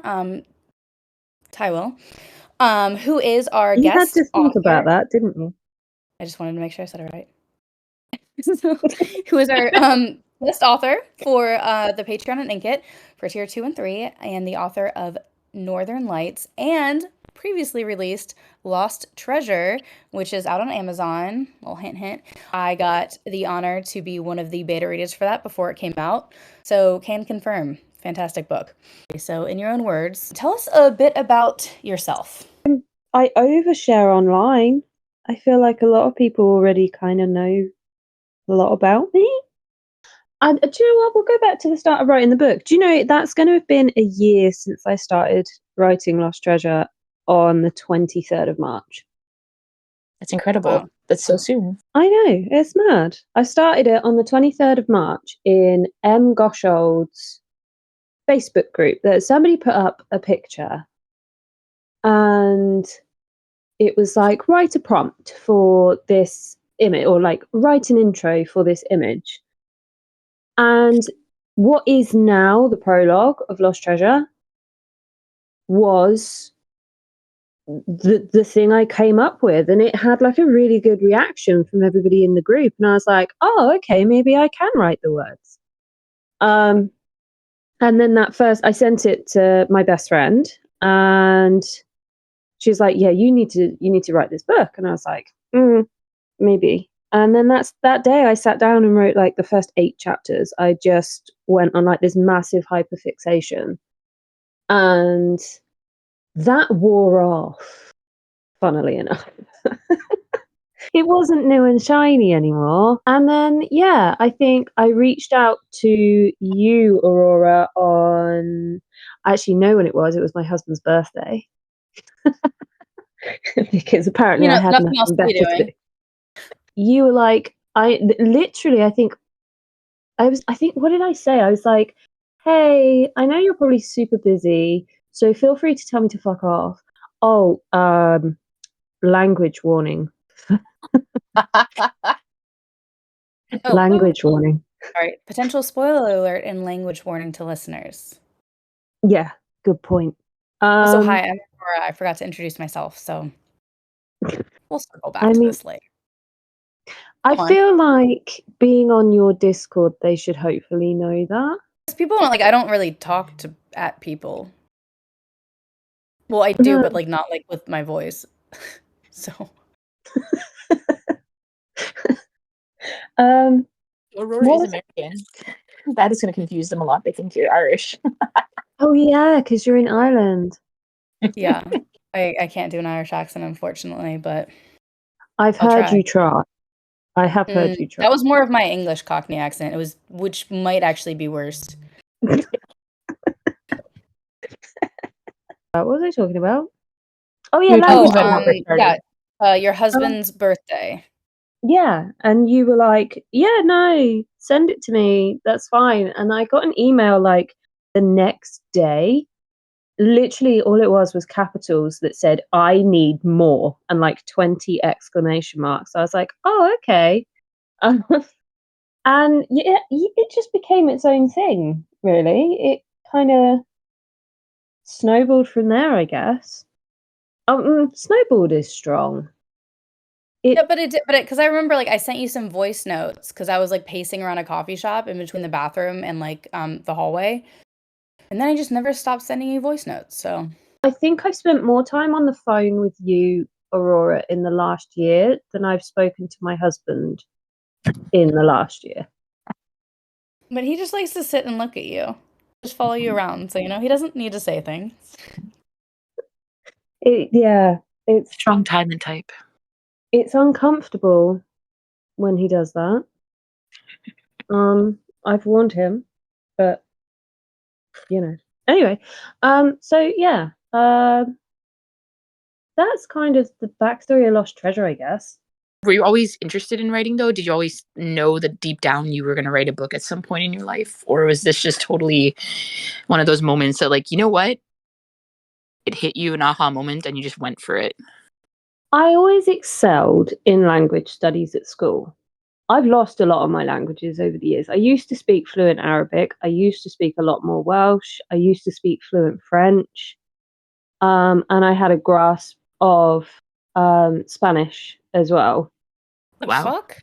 um, Tywyll, who is our You had guest to think about author. that, didn't you? I just wanted to make sure I said it right. So, who is our guest author for the Patreon and Inkit for tier 2 and 3, and the author of Northern Lights and previously released Lost Treasure, which is out on Amazon. Little hint, hint. I got the honor to be one of the beta readers for that before it came out, so can confirm. Fantastic book. So, in your own words, tell us a bit about yourself. I overshare online. I feel like a lot of people already kind of know a lot about me. And do you know what? We'll go back to the start of writing the book. Do you know that's going to have been a year since I started writing Lost Treasure on the 23rd of March. That's incredible. Wow. That's so soon. I know, it's mad. I started it on the 23rd of March in M. Goshold's Facebook group that somebody put up a picture and it was like, write a prompt for this image or like write an intro for this image. And what is now the prologue of Lost Treasure was the thing I came up with, and it had like a really good reaction from everybody in the group. And I was like, oh, okay, maybe I can write the words. And then that first, I sent it to my best friend, and she was like, yeah, you need to write this book. And I was like, maybe. And then that day I sat down and wrote like the first 8 chapters. I just went on like this massive hyperfixation. And that wore off, funnily enough. It wasn't new and shiny anymore. And then, yeah, I think I reached out to you, Aurora, on. I actually know when it was. It was my husband's birthday. Because apparently I had Nothing else nothing to be better to do. doing. You were like, I literally, I think, what did I say? I was like, hey, I know you're probably super busy, so feel free to tell me to fuck off. Oh, language warning. Oh, Language warning. all right. Potential spoiler alert and language warning to listeners. Yeah, good point. Also, hi, I'm Aurora. I forgot to introduce myself, so we'll circle back I to mean, this later. I Go on. feel like being on your Discord, they should hopefully know that. 'Cause people don't like I don't really talk to at people. Well, I do, No, but like not like with my voice. So um, Aurora what is was it? American. That is going to confuse them a lot. They think you're Irish. Oh yeah, because you're in Ireland. yeah, I can't do an Irish accent, unfortunately, but I've I'll heard try. you try. I have heard you try. That was more of my English Cockney accent. It was, which might actually be worse. What was I talking about? Oh You yeah, were talking Oh, language about how warning. we're yeah, started. your Um, husband's birthday. yeah, and you were like, yeah, no, send it to me. That's fine. And I got an email like the next day. Literally, all it was capitals that said, I need more, and like 20 exclamation marks. I was like, oh, okay. Um, and yeah, it just became its own thing, really. It kind of snowballed from there, I guess. Snowballed is strong. Yeah, It, because I remember like I sent you some voice notes because I was like pacing around a coffee shop in between the bathroom and like the hallway, and then I just never stopped sending you voice notes. So, I think I've spent more time on the phone with you, Aurora, in the last year than I've spoken to my husband in the last year. but he just likes to sit and look at you, just follow you around. So he doesn't need to say things. Yeah, it's Strong Thailand type. it's uncomfortable when he does that. I've warned him, but Anyway, so yeah, that's kind of the backstory of Lost Treasure, I guess. Were you always interested in writing, though? Did you always know that deep down you were going to write a book at some point in your life? Or was this just totally one of those moments that, like, you know what? It hit you an aha moment and you just went for it? I always excelled in language studies at school. I've lost a lot of my languages over the years. I used to speak fluent Arabic. I used to speak a lot more Welsh. I used to speak fluent French. And I had a grasp of Spanish as well. The Wow. fuck?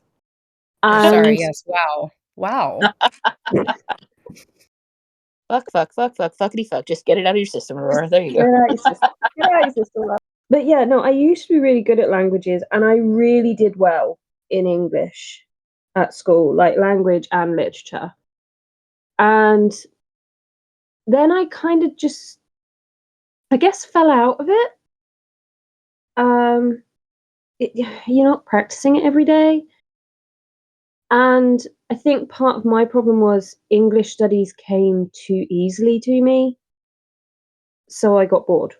And Sorry, yes. Wow. Wow. Fuckity fuck. Just get it out of your system, Aurora. There you Get go. out your system. Get out your system, love. But yeah, no, I used to be really good at languages, and I really did well in English at school, like language and literature. And then I kind of just, I guess, fell out of it. You're not practicing it every day. And I think part of my problem was English studies came too easily to me. So I got bored.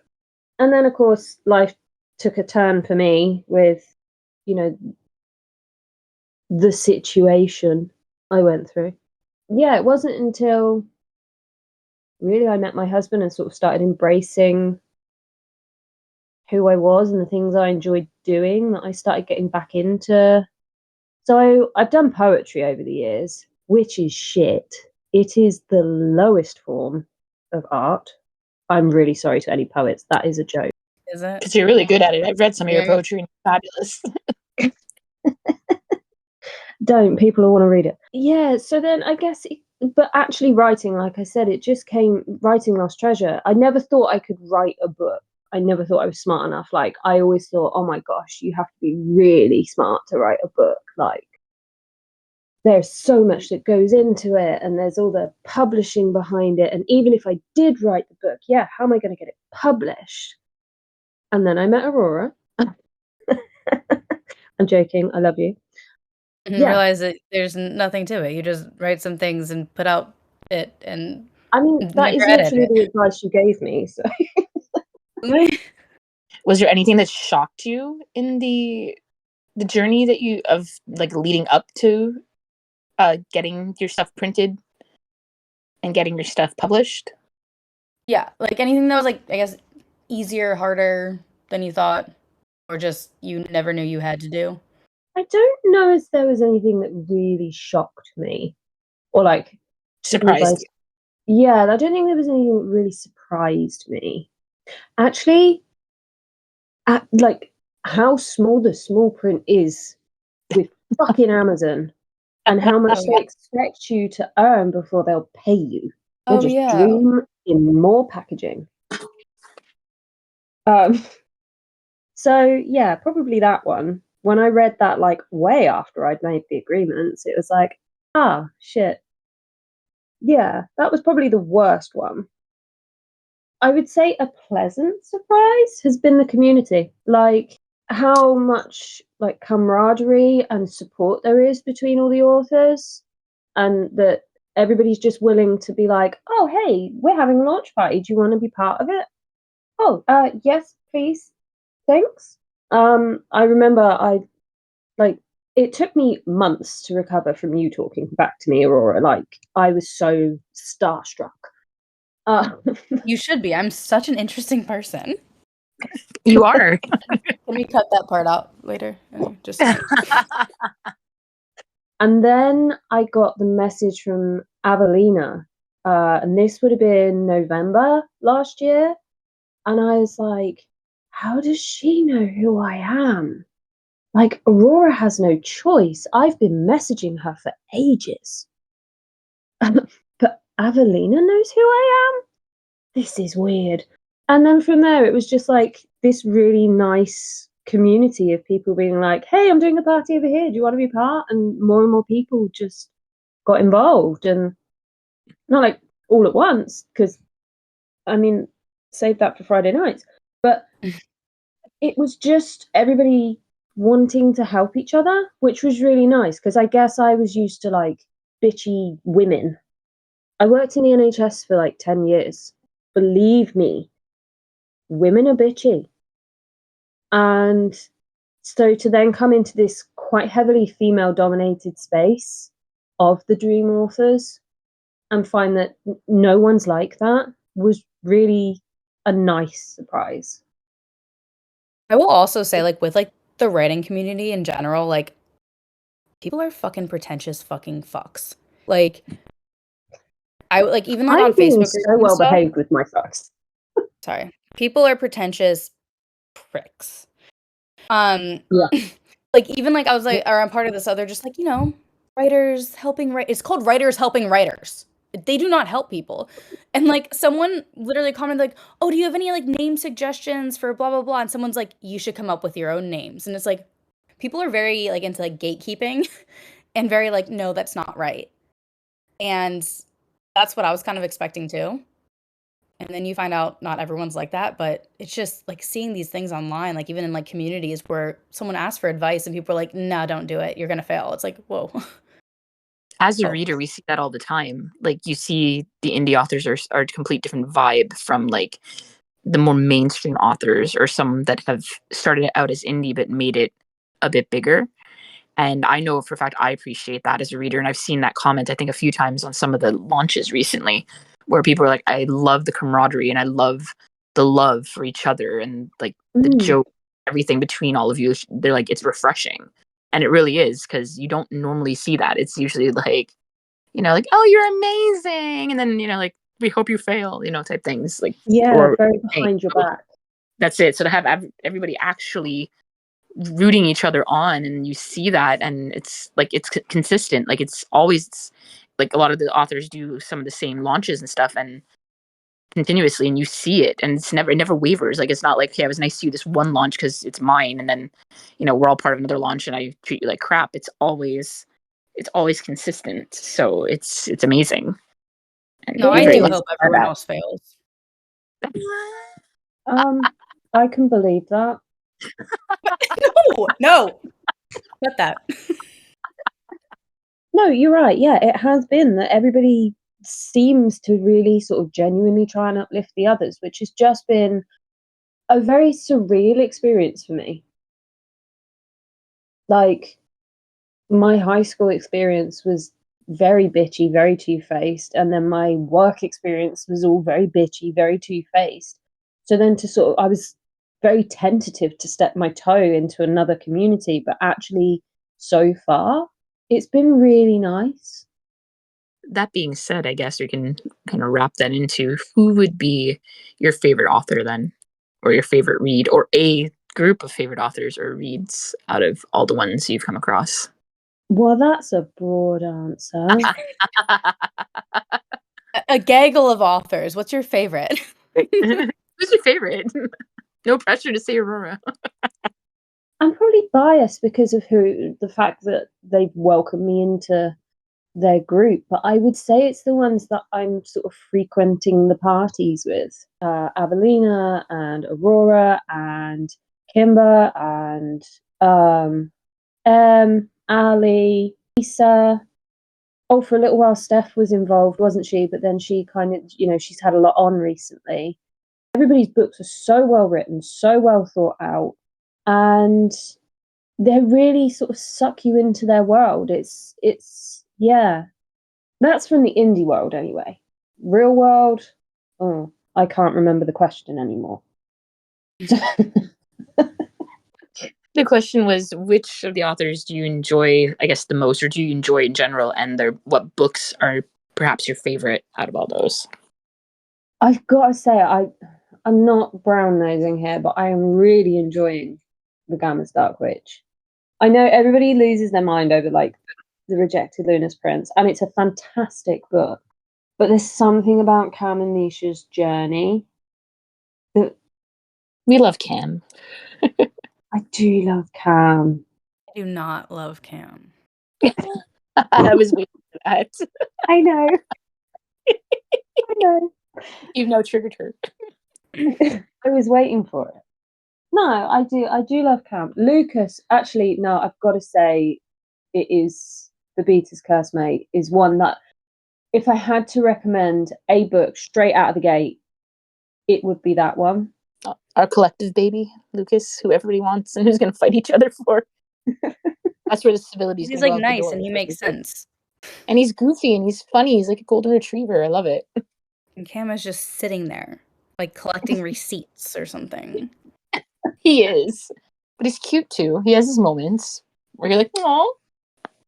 And then, of course, life took a turn for me with, you know, the situation I went through. Yeah, it wasn't until really I met my husband and sort of started embracing who I was and the things I enjoyed doing that I started getting back into. So I've done poetry over the years, which is shit. It is the lowest form of art. I'm really sorry to any poets. That is a joke. Is it? Because you're really good at it. I've read some of your Yeah. poetry and it's fabulous. Don't. People will want to read it. Yeah, so then I guess, but actually writing, like I said, it just came, writing lost treasure. I never thought I could write a book. I never thought I was smart enough. Like, I always thought, oh my gosh, you have to be really smart to write a book. Like, there's so much that goes into it, and there's all the publishing behind it. And even if I did write the book, yeah, how am I going to get it published? And then I met Aurora. I'm joking. I love you. And Yeah. realize that there's nothing to it. You just write some things and put out it, and I mean, that is never edit literally it. the advice you gave me. So Was there anything that shocked you in the journey that you of like leading up to getting your stuff printed and getting your stuff published? Yeah, like anything that was like, I guess, easier, harder than you thought, or just you never knew you had to do. I don't know if there was anything that really shocked me or like took me by. Surprised you? Yeah, I don't think there was anything that really surprised me. Actually, like how small the small print is with fucking Amazon and how much Oh, they expect you to earn before they'll pay you. They Oh, just yeah. dream in more packaging. So yeah, probably that one. When I read that like way after I'd made the agreements, it was like, ah, shit. Yeah, that was probably the worst one. I would say a pleasant surprise has been the community. Like how much like camaraderie and support there is between all the authors, and that everybody's just willing to be like, oh hey, we're having a launch party. Do you want to be part of it? Oh, yes, please. Thanks. I remember like it took me months to recover from you talking back to me, Aurora. Like I was so starstruck. You should be. I'm such an interesting person. You are. Can we cut that part out later? Just And then I got the message from Avelina, and this would have been November last year. And I was like, how does she know who I am? Like, Aurora has no choice. I've been messaging her for ages. But Avelina knows who I am? This is weird. And then from there, it was just like this really nice community of people being like, hey, I'm doing a party over here. Do you want to be part? And more people just got involved. And not like all at once, because I mean, save that for Friday nights. But it was just everybody wanting to help each other, which was really nice because I guess I was used to like bitchy women. I worked in the NHS for like 10 years. Believe me, women are bitchy. And so to then come into this quite heavily female dominated space of the dream authors and find that no one's like that was really a nice surprise. I will also say, like, with like the writing community in general, like people are fucking pretentious fucking fucks. Like, even like I'm on being Facebook so groups and well stuff. behaved with my fucks. Sorry, people are pretentious pricks. Yeah. Like, even like I was like, or I'm part of this other, just like, writers helping write. It's called writers helping writers. They do not help people. And like someone literally commented like, "Oh, do you have any like name suggestions for blah blah blah?" And someone's like, "You should come up with your own names." And it's like, people are very like into like gatekeeping, and very like, no, that's not right. And that's what I was kind of expecting too. And then you find out not everyone's like that, but it's just like seeing these things online, like even in like communities where someone asks for advice and people are like, "No, don't do it. You're gonna fail." It's like, whoa. As a Oh. reader, we see that all the time. Like, you see the indie authors are a complete different vibe from like the more mainstream authors, or some that have started out as indie but made it a bit bigger. And I know for a fact I appreciate that as a reader. And I've seen that comment, I think, a few times on some of the launches recently, where people are like, I love the camaraderie and I love the love for each other, and like the joke, everything between all of you. They're like, it's refreshing. And it really is, because you don't normally see that. It's usually like, like, oh, you're amazing. And then, like, we hope you fail, type things. Like, Yeah, or very behind your back. that's it. So to have everybody actually rooting each other on, and you see that, and it's like it's consistent, like it's always like a lot of the authors do some of the same launches and stuff, and continuously, and you see it, and it never wavers. Like, it's not like, hey, I was nice to you this one launch because it's mine, and then we're all part of another launch and I treat you like crap. It's always consistent, so it's amazing. And No, I do hope everyone else fails. I can believe that. No. Cut that. No, you're right. Yeah, it has been that everybody seems to really sort of genuinely try and uplift the others, which has just been a very surreal experience for me. Like, my high school experience was very bitchy, very two-faced, and then my work experience was all very bitchy, very two-faced. So then I was very tentative to step my toe into another community, but actually, so far, it's been really nice. That being said, I guess we can kind of wrap that into, who would be your favorite author then, or your favorite read, or a group of favorite authors or reads out of all the ones you've come across? Well, that's a broad answer. A gaggle of authors. What's your favorite? Who's your favorite? No pressure to say Aurora. I'm probably biased because of the fact that they've welcomed me into their group, but I would say it's the ones that I'm sort of frequenting the parties with. Avelina and Aurora and Kimber and Ali, Lisa. Oh, for a little while Steph was involved, wasn't she? But then she kind of, she's had a lot on recently. Everybody's books are so well written, so well thought out, and they really sort of suck you into their world. It's yeah. That's from the indie world anyway. Real world, oh, I can't remember the question anymore. The question was, which of the authors do you enjoy, I guess, the most, or do you enjoy in general, and what books are perhaps your favorite out of all those? I've got to say, I'm not brown nosing here, but I am really enjoying The Gamma's Dark Witch. I know everybody loses their mind over like The Rejected Luna's Prince, and it's a fantastic book. But there's something about Cam and Nisha's journey that we love Cam. I do love Cam. I do not love Cam. I was waiting for that. I know. I know. You've now triggered her. I was waiting for it. No, I do love Cam. Lucas, actually, no, I've got to say, it is The Beater's Curse Mate is one that, if I had to recommend a book straight out of the gate, it would be that one. Our collective baby, Lucas, who everybody wants and who's going to fight each other for. That's where the civility is. He's like nice and he makes sense. And he's goofy and he's funny. He's like a golden retriever. I love it. And Cam is just sitting there, like collecting receipts or something. He is. But he's cute too. He has his moments where you're like, oh.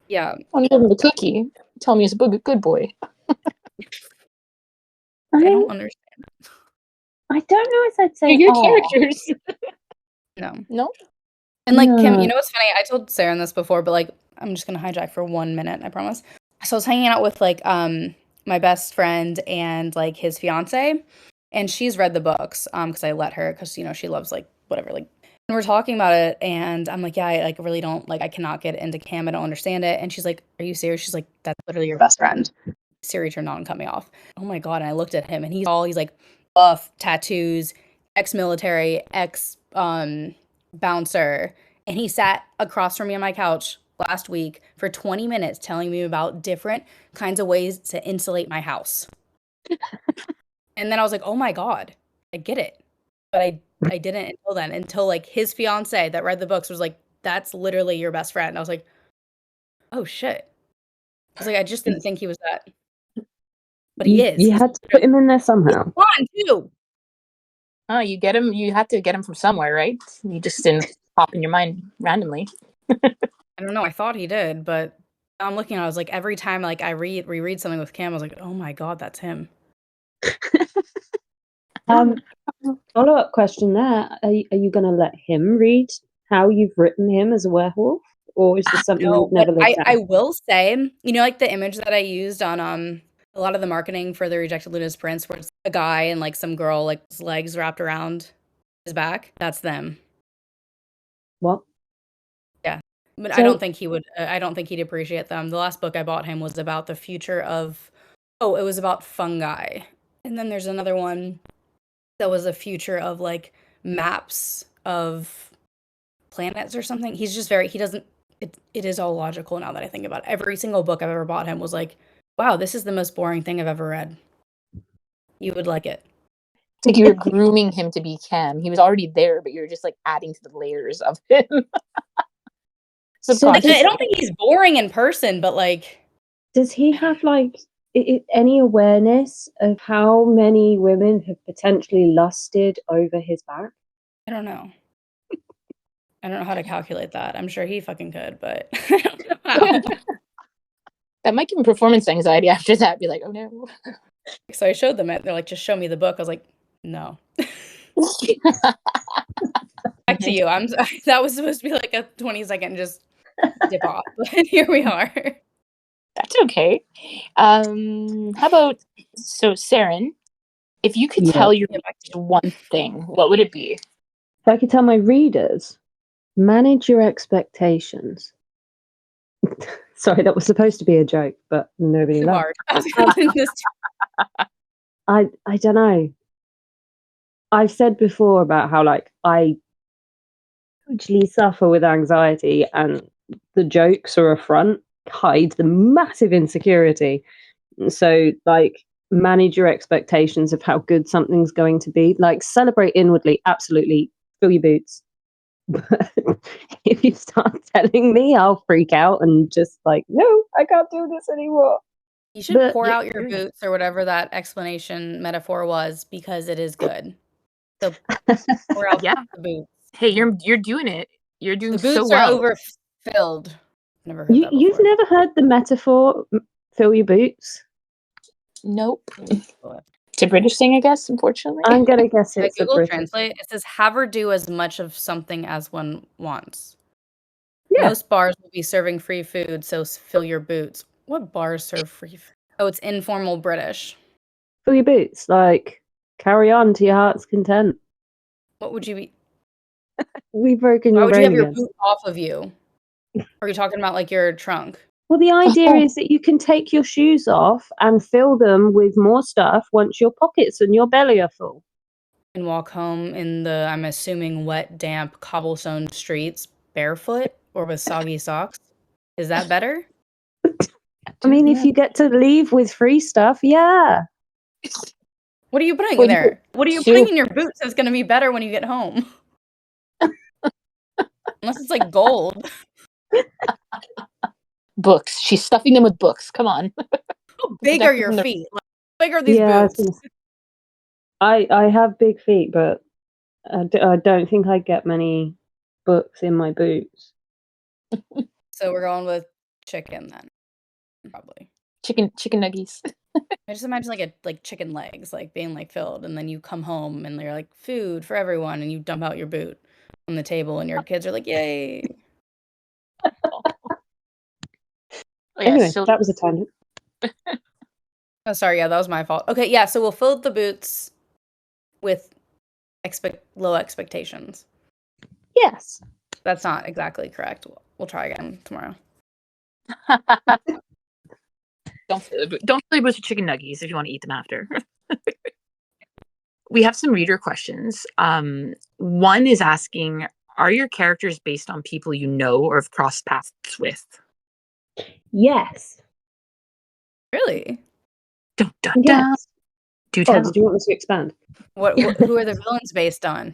Yeah. I want to give him a cookie. Tell me he's a good boy. I I mean, don't understand. I don't know if I'd say Your "Aw." characters. No. No? And like Kim, No. you know what's funny? I told Saren this before, but like I'm just gonna hijack for 1 minute, I promise. So I was hanging out with like my best friend and like his fiance, and she's read the books because I let her because she loves like whatever like. And we're talking about it, and I'm like, yeah, I like really don't like I cannot get into Cam. I don't understand it. And she's like, are you serious? She's like, that's literally your best friend. Siri turned on and cut me off. Oh my god! And I looked at him, and he's like buff, tattoos, ex-military, ex bouncer, and he sat across from me on my couch last week for 20 minutes telling me about different kinds of ways to insulate my house. And then I was like, "Oh my god, I get it." But I didn't until then, until like his fiance that read the books was like, "That's literally your best friend." I was like, "Oh shit." I was like, "I just didn't think he was that." But he is. You He's had to put him in there somehow. blonde too. Oh, you get him. You had to get him from somewhere, right? You just didn't pop in your mind randomly. I don't know. I thought he did, but I'm looking. I was like, every time like I reread something with Cam, I was like, oh my god, that's him. Follow-up question there. Are you going to let him read how you've written him as a werewolf? Or is this something No, you've never but looked at? I will say, like the image that I used on a lot of the marketing for the Rejected Luna's Prince, where it's a guy and like some girl like his legs wrapped around his back. That's them. What? Yeah, but I So, don't think he would. I don't think he'd appreciate them. The last book I bought him was about the future of. Oh, it was about fungi, and then there's another one that was a future of like maps of planets or something. He's just very. He doesn't. It is all logical now that I think about it. Every single book I've ever bought him was like, wow, this is the most boring thing I've ever read. You would like it. It's like you were grooming him to be Cam. He was already there, but you're just like adding to the layers of him. Like, I Subconsciously. don't think he's boring in person, but like, does he have like any awareness of how many women have potentially lusted over his back? I don't know. I don't know how to calculate that. I'm sure he fucking could, but I don't know how. That might give him performance anxiety after that. Be like, oh no. So I showed them it. They're like, just show me the book. I was like, no. Back to you. That was supposed to be like a 20-second just dip off, but here we are. That's okay. How about Seren? If you could Yeah. tell your Yeah, back to you. one thing, what would it be? If I could tell my readers, manage your expectations. Sorry, that was supposed to be a joke, but nobody Too laughed. hard. I don't know. I've said before about how like I hugely suffer with anxiety, and the jokes are a front hide the massive insecurity. So like manage your expectations of how good something's going to be. Like celebrate inwardly, absolutely. Fill your boots. But if you start telling me, I'll freak out and just like, no, I can't do this anymore. You should But pour out your boots or whatever that explanation metaphor was because it is good. So pour out Yeah. the boots. Hey, you're doing it. You're doing The so boots are well. overfilled. Never heard that you've before. never heard the metaphor, fill your boots? Nope. It's a British thing, I guess, unfortunately. I'm going to guess I it's a Google British. Translate. It says, have or do as much of something as one wants. Yeah. Most bars will be serving free food, so fill your boots. What bars serve free food? Oh, it's informal British. Fill your boots. Like, carry on to your heart's content. What would you be? We've broken Why your would you brain have your again. boot off of you? Are you talking about like your trunk? Well, the idea is that you can take your shoes off and fill them with more stuff once your pockets and your belly are full. And walk home in the, I'm assuming, wet, damp, cobblestone streets barefoot or with soggy socks. Is that better? I mean, if you get to leave with free stuff, yeah. What are you putting Well, there? What are you putting in your boots that's going to be better when you get home? Unless it's like gold. Books. She's stuffing them with books. Come on. How big are your feet? Like, how big are these Yeah, boots? I have big feet, but I don't think I get many books in my boots. So we're going with chicken then, probably. Chicken nuggies. I just imagine like chicken legs, like being like filled, and then you come home and they're like food for everyone, and you dump out your boot on the table, and your kids are like, "Yay!" Oh, yeah, Anyway, so that was a tangent. Oh, sorry, yeah, that was my fault. Okay, yeah, so we'll fill the boots with low expectations. Yes. That's not exactly correct. We'll try again tomorrow. don't fill your boots with chicken nuggies if you want to eat them after. We have some reader questions. One is asking, are your characters based on people you know or have crossed paths with? Yes. Really? Dun, dun, dun. Yes. Do Oh, tell. did you want me to expand? What who are the villains based on?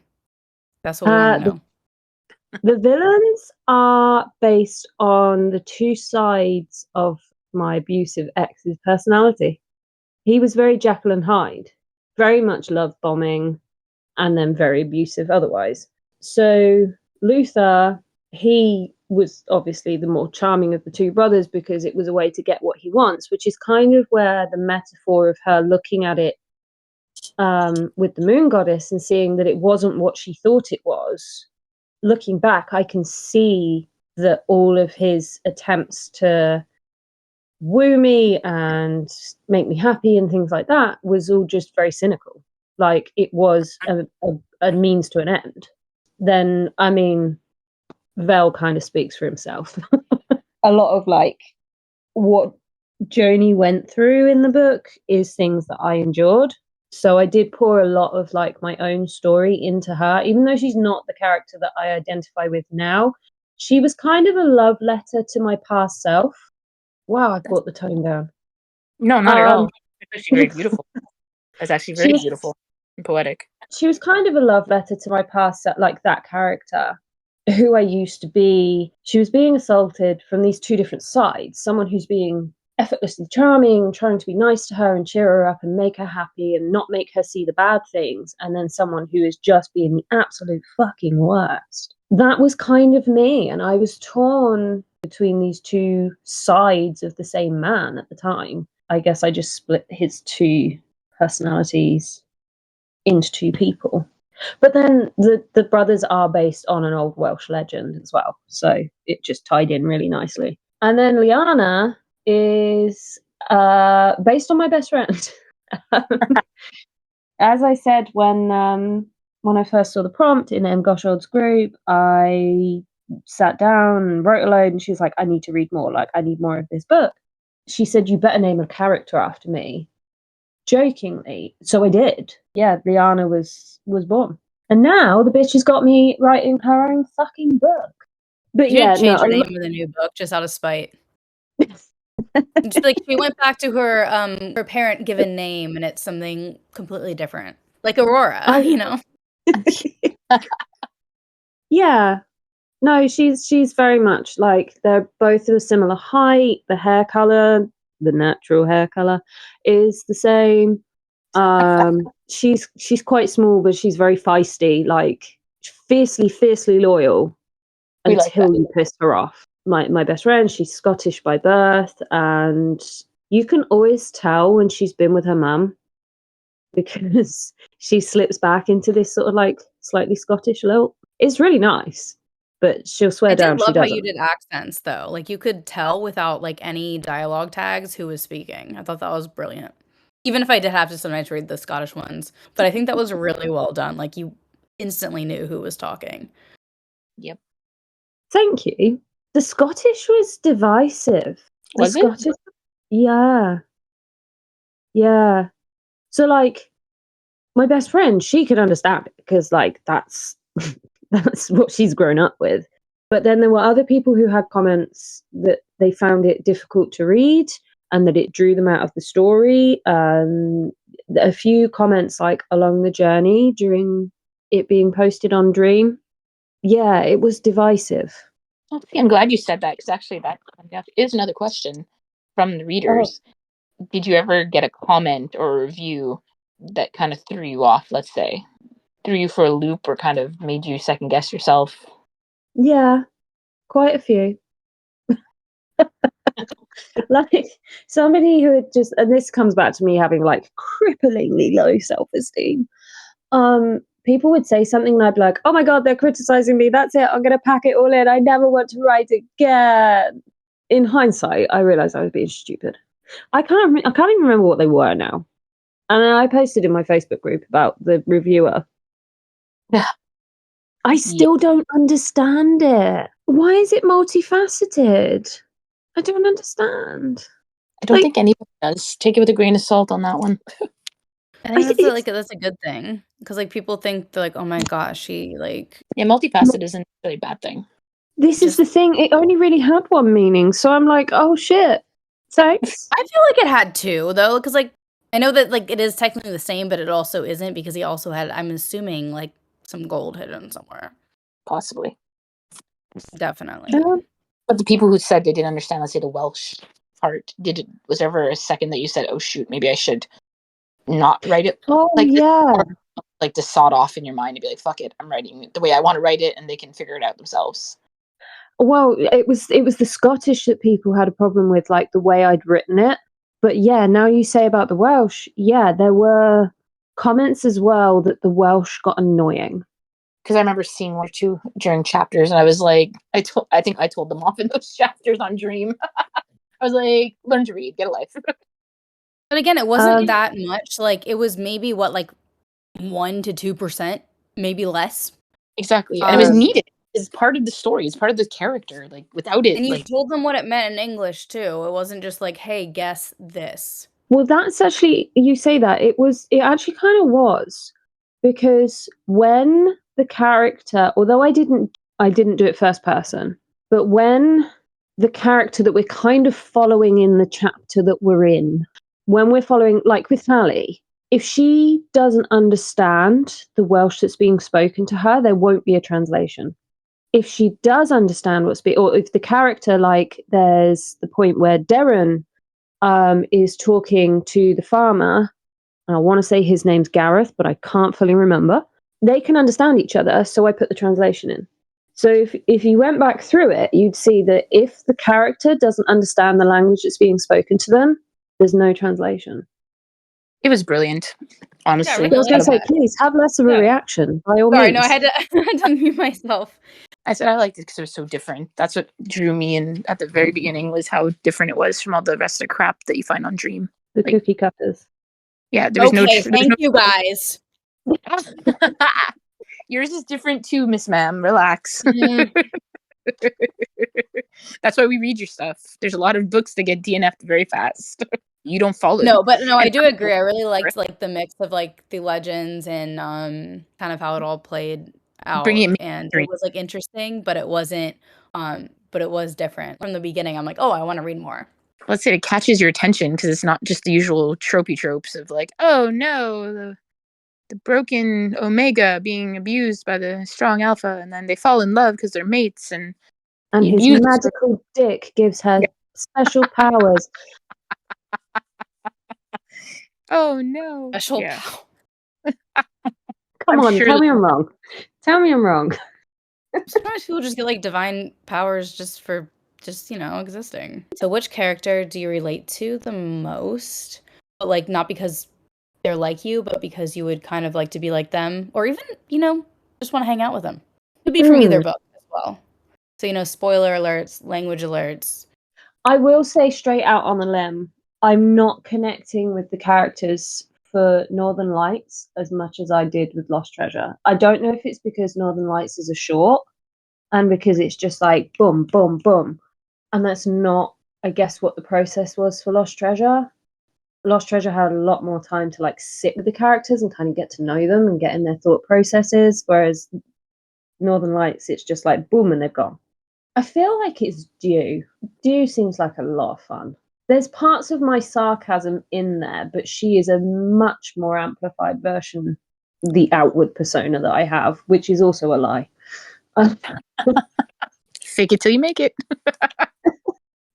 That's what we want to know. The villains are based on the two sides of my abusive ex's personality. He was very Jekyll and Hyde, very much love bombing, and then very abusive otherwise. So Luther, he was obviously the more charming of the two brothers because it was a way to get what he wants, which is kind of where the metaphor of her looking at it with the moon goddess and seeing that it wasn't what she thought it was. Looking back, I can see that all of his attempts to woo me and make me happy and things like that was all just very cynical. Like it was a means to an end. Then, I mean, Vel kind of speaks for himself. A lot of like what Joni went through in the book is things that I endured. So I did pour a lot of like my own story into her, even though she's not the character that I identify with now. She was kind of a love letter to my past self. Wow, I brought the tone down. No, not at all. It's actually very beautiful. It's actually very was, beautiful and poetic. She was kind of a love letter to my past self, like that character, who I used to be. She was being assaulted from these two different sides. Someone who's being effortlessly charming, trying to be nice to her and cheer her up and make her happy and not make her see the bad things. And then someone who is just being the absolute fucking worst. That was kind of me. And I was torn between these two sides of the same man at the time. I guess I just split his two personalities into two people. But then the brothers are based on an old Welsh legend as well. So it just tied in really nicely. And then Liana is based on my best friend. As I said, when I first saw the prompt in M. Goshold's group, I sat down and wrote alone. And she was like, I need to read more. Like, I need more of this book. She said, you better name a character after me. Jokingly. So I did. Yeah, Liana was born. And now the bitch has got me writing her own fucking book. But You yeah, didn't change no, her name with a new book just out of spite. Just like she went back to her parent given name and it's something completely different. Like Aurora, you know? Yeah. No, she's very much like they're both of a similar height. The hair color, the natural hair color, is the same. She's quite small, but she's very feisty, like fiercely loyal until you piss her off. My best friend, she's Scottish by birth, and you can always tell when she's been with her mum because she slips back into this sort of like slightly Scottish lilt. It's really nice, but she'll swear down she I did love how doesn't. you did accents though. Like you could tell without like any dialogue tags who was speaking. I thought that was brilliant. Even if I did have to sometimes read the Scottish ones, but I think that was really well done. Like you instantly knew who was talking. Yep. Thank you. The Scottish was divisive. Was it? Yeah. Yeah. So like my best friend, she could understand it because like that's that's what she's grown up with. But then there were other people who had comments that they found it difficult to read and that it drew them out of the story. A few comments like along the journey during it being posted on Dream. Yeah, it was divisive. Okay, I'm glad you said that because actually that is another question from the readers. Did you ever get a comment or a review that kind of threw you off, let's say? Threw you for a loop or kind of made you second guess yourself? Yeah, quite a few. Like somebody who had just, and this comes back to me having like cripplingly low self-esteem. People would say something and I'd be like, oh my God, they're criticizing me. That's it. I'm going to pack it all in. I never want to write again. In hindsight, I realized I was being stupid. I can't even remember what they were now. And then I posted in my Facebook group about the reviewer. I still don't understand it. Why is it multifaceted? I don't understand. I don't think anyone does. Take it with a grain of salt on that one. I think that's a good thing, because like people think they're like, oh my gosh, she like multifaceted isn't really a bad thing. This is the thing. It only really had one meaning, so I'm like, oh shit. Thanks. I feel like it had two though, because like I know that like it is technically the same, but it also isn't, because he also had, I'm assuming, like some gold hidden somewhere. Possibly. Definitely. But the people who said they didn't understand, let's say the Welsh part, was there ever a second that you said, oh shoot, maybe I should not write it? Oh like yeah. Like to sawed off in your mind and be like, fuck it, I'm writing it the way I want to write it and they can figure it out themselves. Well, it was the Scottish that people had a problem with, like the way I'd written it. But yeah, now you say about the Welsh, yeah, there were comments as well that the Welsh got annoying. Because I remember seeing one or two during chapters, and I was like, I think I told them off in those chapters on Dream. I was like, learn to read, get a life. But again, it wasn't that much. Like it was maybe what, like 1 to 2%, maybe less. Exactly, and it was needed. It's part of the story. It's part of the character. Like without it, and you told them what it meant in English too. It wasn't just like, hey, guess this. Well, that's actually, you say that, it actually kind of was, because when the character, although I didn't do it first person, but when the character that we're kind of following in the chapter that we're in, when we're following, like with Sally, if she doesn't understand the Welsh that's being spoken to her, there won't be a translation. If she does understand or if the character, like there's the point where Darren is talking to the farmer, and I want to say his name's Gareth, but I can't fully remember. They can understand each other, so I put the translation in. So if you went back through it, you'd see that if the character doesn't understand the language that's being spoken to them, there's no translation. It was brilliant, honestly. I was going to say, please have less of a reaction, by all means. Sorry, no, I had to unmute myself. I said I liked it because it was so different. That's what drew me in at the very beginning, was how different it was from all the rest of the crap that you find on Dream. The cookie cutters. Yeah, there was thank you guys. Yours is different too, Miss Ma'am. Relax. That's why we read your stuff. There's a lot of books that get DNF'd very fast. You don't follow. No, but no, I do agree. I really liked like the mix of like the legends and kind of how it all played out. And it was like interesting, but it wasn't but it was different. From the beginning, I'm like, oh, I want to read more. Let's say it catches your attention because it's not just the usual tropes of like, oh no, the broken Omega being abused by the strong Alpha, and then they fall in love because they're mates, and his magical dick gives her special powers. Oh no! Special power. Come on, tell me I'm wrong. Tell me I'm wrong. Sometimes people just get like divine powers just for existing. So which character do you relate to the most? But like not because they're like you, but because you would kind of like to be like them, or even, just want to hang out with them. Could be from either book as well. So, spoiler alerts, language alerts. I will say straight out on the limb, I'm not connecting with the characters for Northern Lights as much as I did with Lost Treasure. I don't know if it's because Northern Lights is a short and because it's just like boom, boom, boom. And that's not, I guess, what the process was for Lost Treasure. Lost Treasure had a lot more time to like sit with the characters and kind of get to know them and get in their thought processes, whereas Northern Lights, it's just like boom and they've gone. I feel like it's Dew. Dew seems like a lot of fun. There's parts of my sarcasm in there, but she is a much more amplified version of the outward persona that I have, which is also a lie. Fake it till you make it.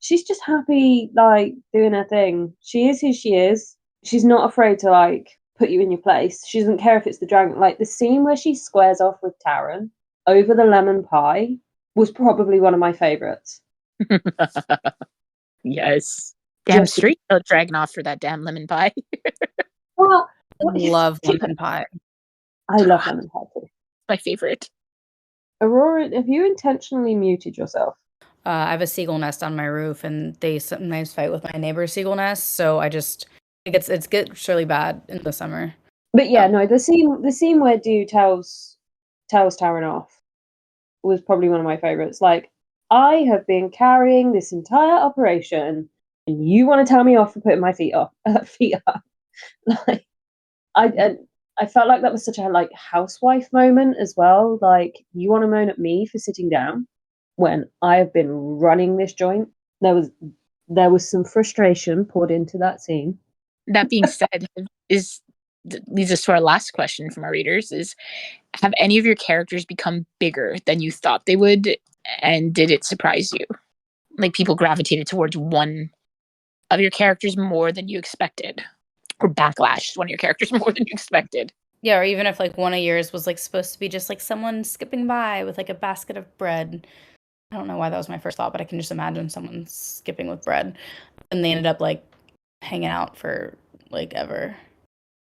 She's just happy, like, doing her thing. She is who she is. She's not afraid to, like, put you in your place. She doesn't care if it's the dragon. Like, the scene where she squares off with Taran over the lemon pie was probably one of my favourites. Yes. Damn Just straight out Dragonoff for that damn lemon pie. well, I love lemon pie. I love lemon pie too. My favorite. Aurora, have you intentionally muted yourself? I have a seagull nest on my roof, and they sometimes fight with my neighbor's seagull nest. So it gets really bad in the summer. But yeah, no, the scene where Dew tells Taryn off was probably one of my favorites. Like, I have been carrying this entire operation, and you want to tell me off for putting my feet up? Like, I felt like that was such a like housewife moment as well. Like, you want to moan at me for sitting down when I have been running this joint? There was some frustration poured into that scene. That being said, leads us to our last question from our readers: is have any of your characters become bigger than you thought they would, and did it surprise you? Like, people gravitated towards one of your characters more than you expected, or backlashed one of your characters more than you expected. Yeah, or even if like one of yours was like supposed to be just like someone skipping by with like a basket of bread. I don't know why that was my first thought, but I can just imagine someone skipping with bread, and they ended up like hanging out for like ever.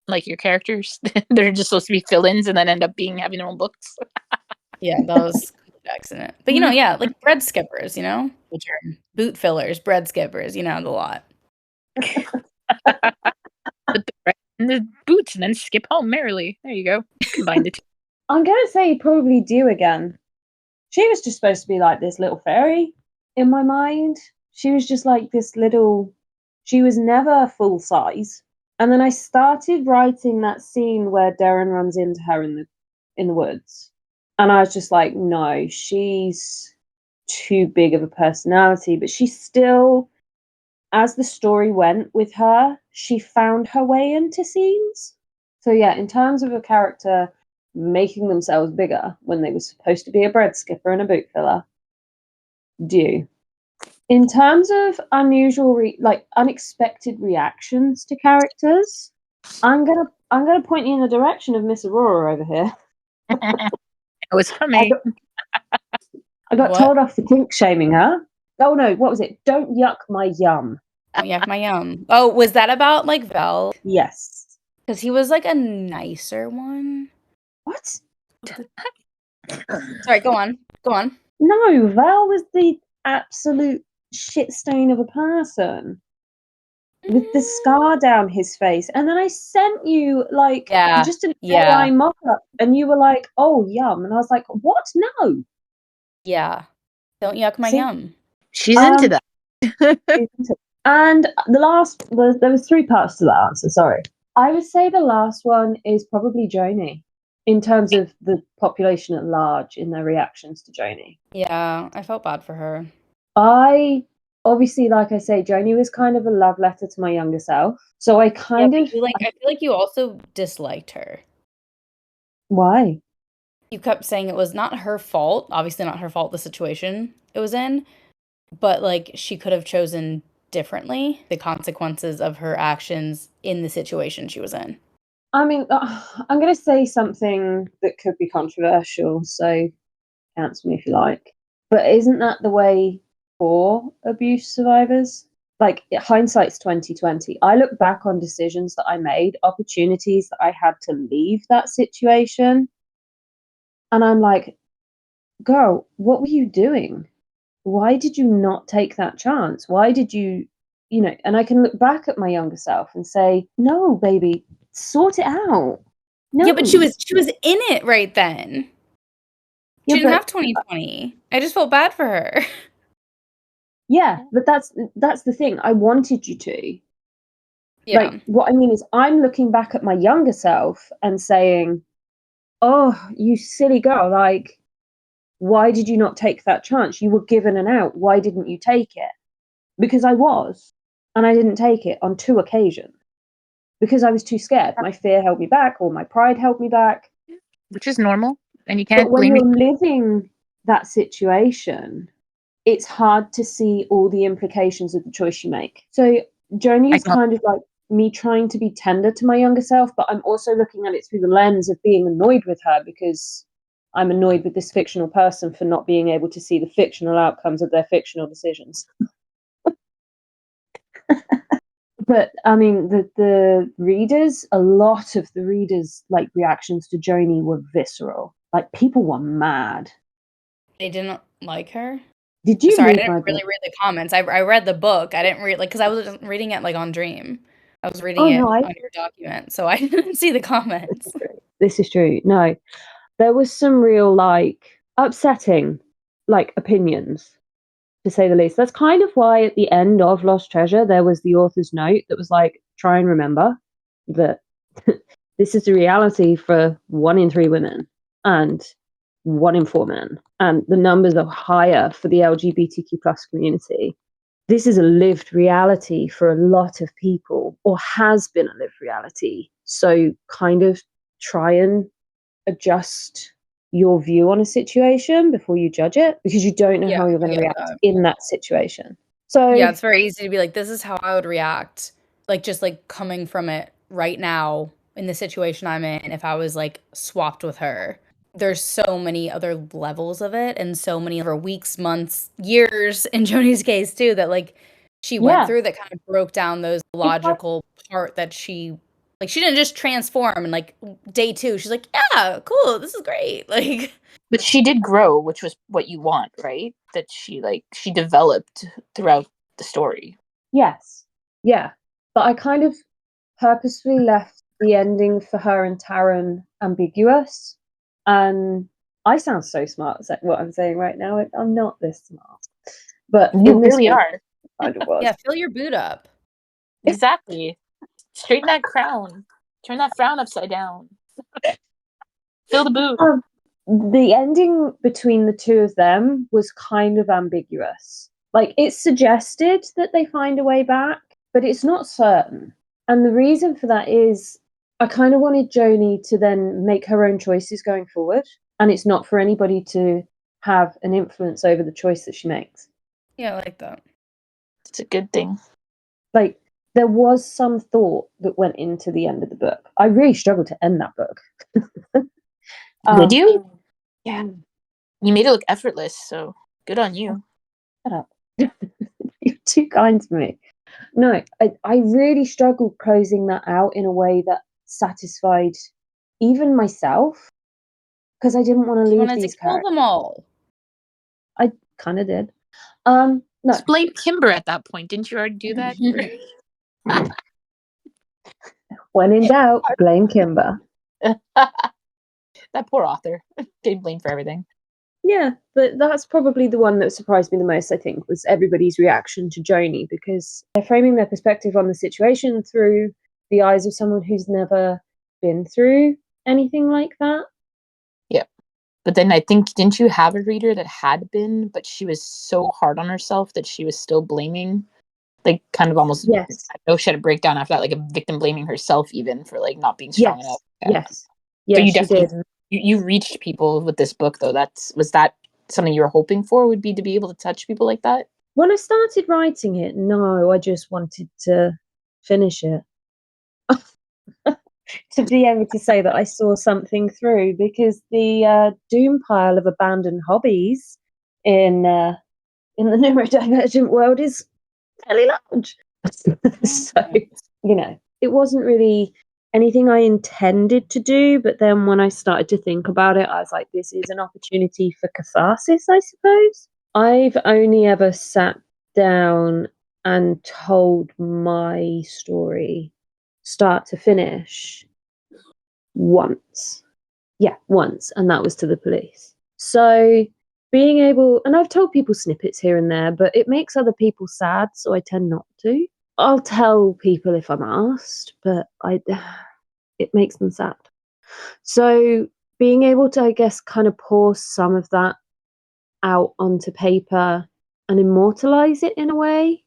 Like your characters, they're just supposed to be fill-ins and then end up having their own books. Yeah, that was complete accident. But yeah, like bread skippers, which are boot fillers, bread skippers, the lot. Put the bread in the boots and then skip home merrily. There you go. Combine the two. I'm gonna say probably Dew again. She was just supposed to be like this little fairy in my mind. She was just like this little. She was never full size. And then I started writing that scene where Darren runs into her in the woods, and I was just like, no, she's too big of a personality. But she still, as the story went with her, she found her way into scenes. So yeah, in terms of a character making themselves bigger when they were supposed to be a bread skipper and a boot filler, Dew. In terms of unexpected reactions to characters, I'm gonna point you in the direction of Miss Aurora over here. It was for me. I got What? told off for kink shaming her. Oh no, what was it? Don't yuck my yum. Don't yuck my yum. Oh, was that about like Vel? Yes. Because he was like a nicer one. What? Sorry, go on. Go on. No, Val was the absolute shit stain of a person with the scar down his face. And then I sent you like just an AI mock-up, and you were like, "Oh, yum," and I was like, "What? No." Yeah. Don't yuck my See? yum. She's into that. And there was three parts to that answer. Sorry, I would say the last one is probably Joni, in terms of the population at large in their reactions to Joni. Yeah, I felt bad for her. I obviously, like I say, Joni was kind of a love letter to my younger self. So I kind of I feel like you also disliked her. Why? You kept saying it was not her fault. Obviously, not her fault. The situation it was in, but like she could have chosen differently the consequences of her actions in the situation she was in. I mean, I'm going to say something that could be controversial, so cancel me if you like. But isn't that the way for abuse survivors? Like, hindsight's 2020. I look back on decisions that I made, opportunities that I had to leave that situation, and I'm like, girl, what were you doing? Why did you not take that chance? Why did you, and I can look back at my younger self and say, no, baby, sort it out. No. Yeah, but she was in it right then. She didn't have 2020. I just felt bad for her. Yeah, but that's the thing. I wanted you to. Yeah. Like, what I mean is, I'm looking back at my younger self and saying, oh, you silly girl, like, why did you not take that chance? You were given an out. Why didn't you take it? Because I was, and I didn't take it on 2 occasions. Because I was too scared. My fear held me back, or my pride held me back. Which is normal, and you can't But when blame you're living that situation, it's hard to see all the implications of the choice you make. So Joni is kind of like me trying to be tender to my younger self, but I'm also looking at it through the lens of being annoyed with her because I'm annoyed with this fictional person for not being able to see the fictional outcomes of their fictional decisions. But I mean, the readers, a lot of the readers' like reactions to Joni were visceral. Like people were mad. They didn't like her. Did you Sorry, I read didn't my really book? read the comments. I read the book. I didn't read because I was reading it like on Dream. I was reading Oh it no, on your document, so I didn't see the comments. this is true. No, there was some real like upsetting like opinions, to say the least. That's kind of why at the end of Lost Treasure there was the author's note that was like, try and remember that this is the reality for 1 in 3 women and 1 in 4 men, and the numbers are higher for the LGBTQ plus community. This is a lived reality for a lot of people, or has been a lived reality. So kind of try and adjust your view on a situation before you judge it, because you don't know Yeah, how you're I going to get react that. in that situation. So Yeah, it's very easy to be like, this is how I would react. Like just like coming from it right now in the situation I'm in, if I was like swapped with her. There's so many other levels of it and so many over weeks, months, years in Joni's case too that like she went yeah, through that kind of broke down those it's like, logical part that she like she didn't just transform and like day 2 she's like, yeah, cool, this is great. Like But she did grow, which was what you want, right? That she developed throughout the story. yes, yeah. But I kind of purposefully left the ending for her and Taran ambiguous. And I sound so smart, what I'm saying right now. I'm not this smart. But You in this really book, are. I kind of was. yeah, fill your boot up. Exactly. Straighten that crown. Turn that frown upside down. Fill the boot. The ending between the two of them was kind of ambiguous. Like, it's suggested that they find a way back, but it's not certain. And the reason for that is I kind of wanted Joni to then make her own choices going forward, and it's not for anybody to have an influence over the choice that she makes. Yeah, I like that. It's a good thing. Like, there was some thought that went into the end of the book. I really struggled to end that book. Did you? Yeah. You made it look effortless, so good on you. Shut up. You're too kind to me. No, I really struggled closing that out in a way that satisfied even myself, because I didn't want to You leave wanted to these kill characters. them all. I kind of did. No. Just blame Kimber at that point. Didn't you already do that? When in doubt, blame Kimber. That poor author. Getting blamed for everything. Yeah, but that's probably the one that surprised me the most, I think, was everybody's reaction to Joni, because they're framing their perspective on the situation through the eyes of someone who's never been through anything like that. Yeah. But then I think, didn't you have a reader that had been, but she was so hard on herself that she was still blaming? Like, kind of almost, Yes. I know she had a breakdown after that, like a victim blaming herself even for like not being strong enough. Yeah. Yes. So Yeah, you she definitely did. you reached people with this book though. Was that something you were hoping for, would be to be able to touch people like that? When I started writing it, no, I just wanted to finish it. To be able to say that I saw something through, because the doom pile of abandoned hobbies in the neurodivergent world is fairly large. So, it wasn't really anything I intended to do, but then when I started to think about it, I was like, this is an opportunity for catharsis, I suppose. I've only ever sat down and told my story start to finish once. Yeah, once, and that was to the police. So being able, and I've told people snippets here and there, but it makes other people sad, so I tend not to. I'll tell people if I'm asked, but it makes them sad. So being able to, I guess, kind of pour some of that out onto paper and immortalize it in a way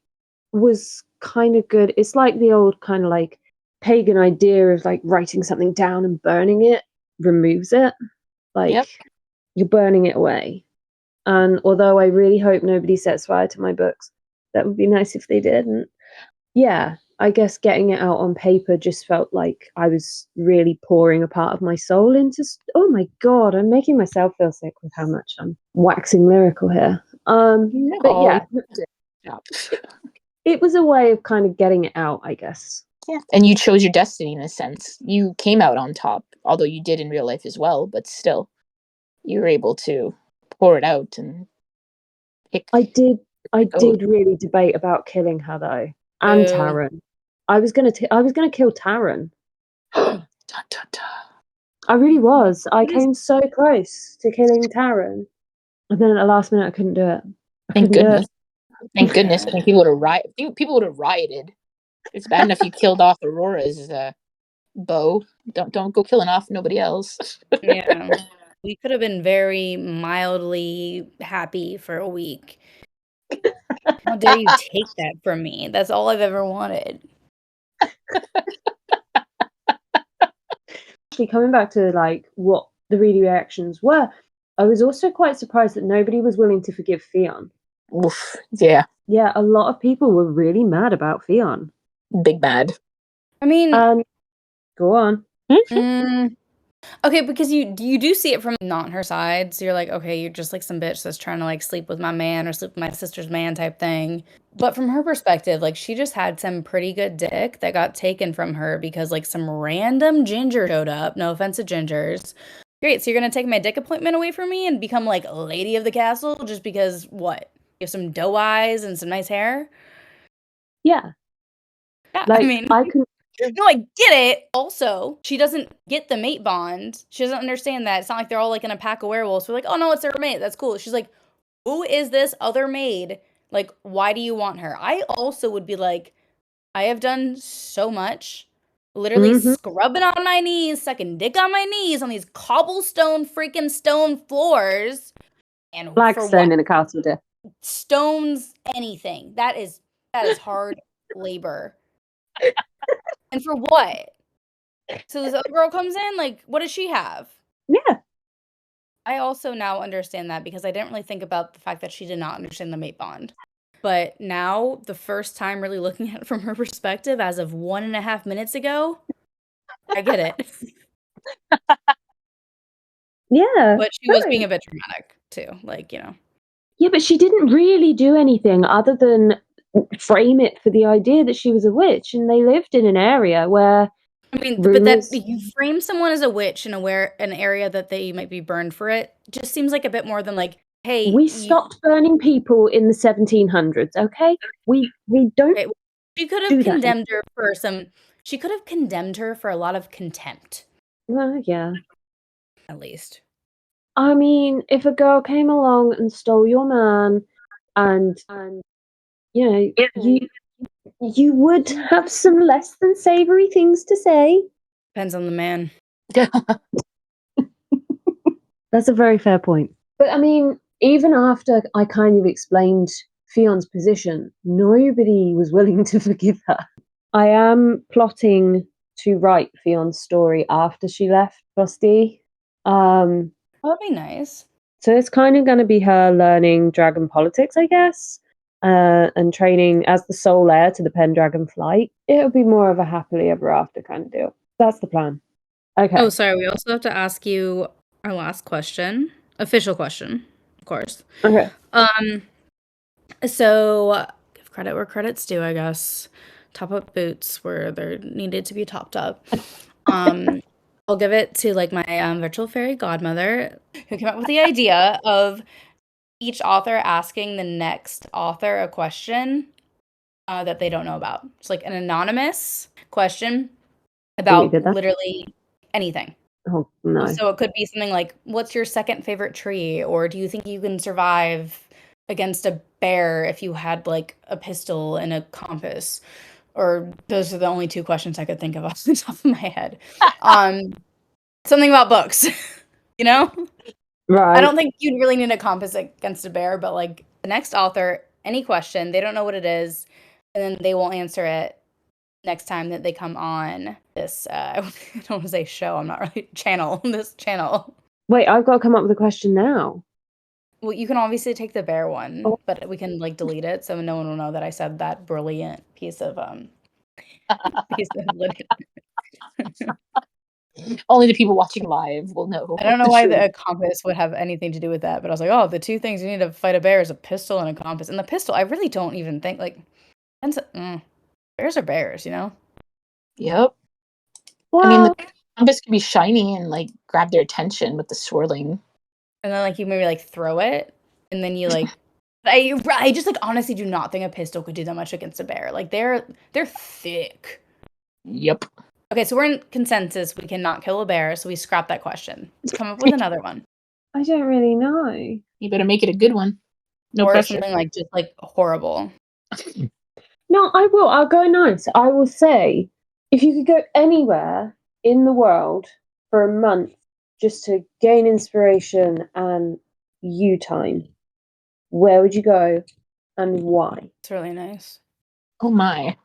was kind of good. It's like the old kind of like pagan idea of like writing something down and burning it removes it. Like, Yep. you're burning it away. And although I really hope nobody sets fire to my books, that would be nice if they didn't. Yeah, I guess getting it out on paper just felt like I was really pouring a part of my soul into. Oh my god, I'm making myself feel sick with how much I'm waxing lyrical here. But yeah, it was a way of kind of getting it out, I guess. Yeah. And you chose your destiny in a sense. You came out on top, although you did in real life as well, but still, you were able to pour it out and pick. I did really debate about killing her though, and Boo. Taryn. I was gonna kill Taryn. Dun, dun, dun. I really was. I What is- came so close to killing Taryn, and then at the last minute, I couldn't do it. Thank goodness. Thank Yeah. goodness. I think people would have rioted. It's bad enough you killed off Aurora's bow. Don't go killing off nobody else. Yeah. We could have been very mildly happy for a week. How dare you take that from me? That's all I've ever wanted. Actually, coming back to like what the reader reactions were, I was also quite surprised that nobody was willing to forgive Fionn. Oof. Yeah. Yeah, a lot of people were really mad about Fionn. Big bad. I mean, Go on. okay, because you do see it from not her side. So you're like, okay, you're just like some bitch that's trying to like sleep with my man or sleep with my sister's man type thing. But from her perspective, like she just had some pretty good dick that got taken from her because like some random ginger showed up. No offense to gingers. Great, so you're gonna take my dick appointment away from me and become like lady of the castle just because what? You have some doe eyes and some nice hair? Yeah. Yeah, Like, I mean, I can. no, I get it. Also, she doesn't get the mate bond. She doesn't understand that. It's not like they're all like in a pack of werewolves. We're like, oh no, it's their mate. That's cool. She's like, who is this other maid? Like, why do you want her? I also would be like, I have done so much. Literally scrubbing on my knees, sucking dick on my knees on these cobblestone freaking stone floors. And for Flagstone what? in a castle, dear. Stones, anything. That is hard labor. And for what? So this other girl comes in, like, what does she have? Yeah. I also now understand that because I didn't really think about the fact that she did not understand the mate bond. But now, the first time really looking at it from her perspective as of 1.5 minutes ago, I get it. Yeah. But she was being a bit dramatic too, like, you know. Yeah, but she didn't really do anything other than frame it for the idea that she was a witch, and they lived in an area where I mean, but rumors. that you frame someone as a witch in an area that they might be burned for it just seems like a bit more than like, hey, We stopped burning people in the 1700s, okay? We don't. Okay, she could do have that. condemned her for some. She could have condemned her for a lot of contempt, Well, yeah. at least. I mean, if a girl came along and stole your man, and you know, you would have some less than savory things to say. Depends on the man. That's a very fair point. But I mean, even after I kind of explained Fionn's position, nobody was willing to forgive her. I am plotting to write Fionn's story after she left Basti. That'd be nice. So it's kind of going to be her learning dragon politics, I guess, and training as the sole heir to the Pendragon flight. It'll be more of a happily ever after kind of deal. That's the plan. Okay. Oh, sorry. We also have to ask you our last question, official question, of course. Okay. So give credit where credit's due, I guess. Top up boots where they're needed to be topped up. I'll give it to like my virtual fairy godmother who came up with the idea of each author asking the next author a question that they don't know about. It's like an anonymous question about literally anything. Oh, no. So it could be something like, what's your second favorite tree? Or do you think you can survive against a bear if you had like a pistol and a compass? Or those are the only two questions I could think of off the top of my head. Something about books, you know? Right. I don't think you'd really need a compass against a bear, but like the next author, any question, they don't know what it is, and then they will answer it next time that they come on this, I don't want to say show, I'm not really, this channel. Wait, I've got to come up with a question now. Well, you can obviously take the bear one, but we can like delete it so no one will know that I said that brilliant piece of Only the people watching live will know. I don't know why the compass would have anything to do with that, but I was like, oh, the two things you need to fight a bear is a pistol and a compass. And the pistol, I really don't even think like Bears are bears, you know? Yep. Well, I mean, the compass can be shiny and like grab their attention with the swirling. And then like you maybe like throw it, and then you like. I just like honestly do not think a pistol could do that much against a bear. Like they're thick. Yep. Okay, so we're in consensus. We cannot kill a bear, so we scrap that question. Let's come up with another one. I don't really know. You better make it a good one. No or pressure. something like just like horrible. No, I will. I'll go nice. I will say, if you could go anywhere in the world for a month just to gain inspiration and you time, where would you go and why? It's really nice. Oh my.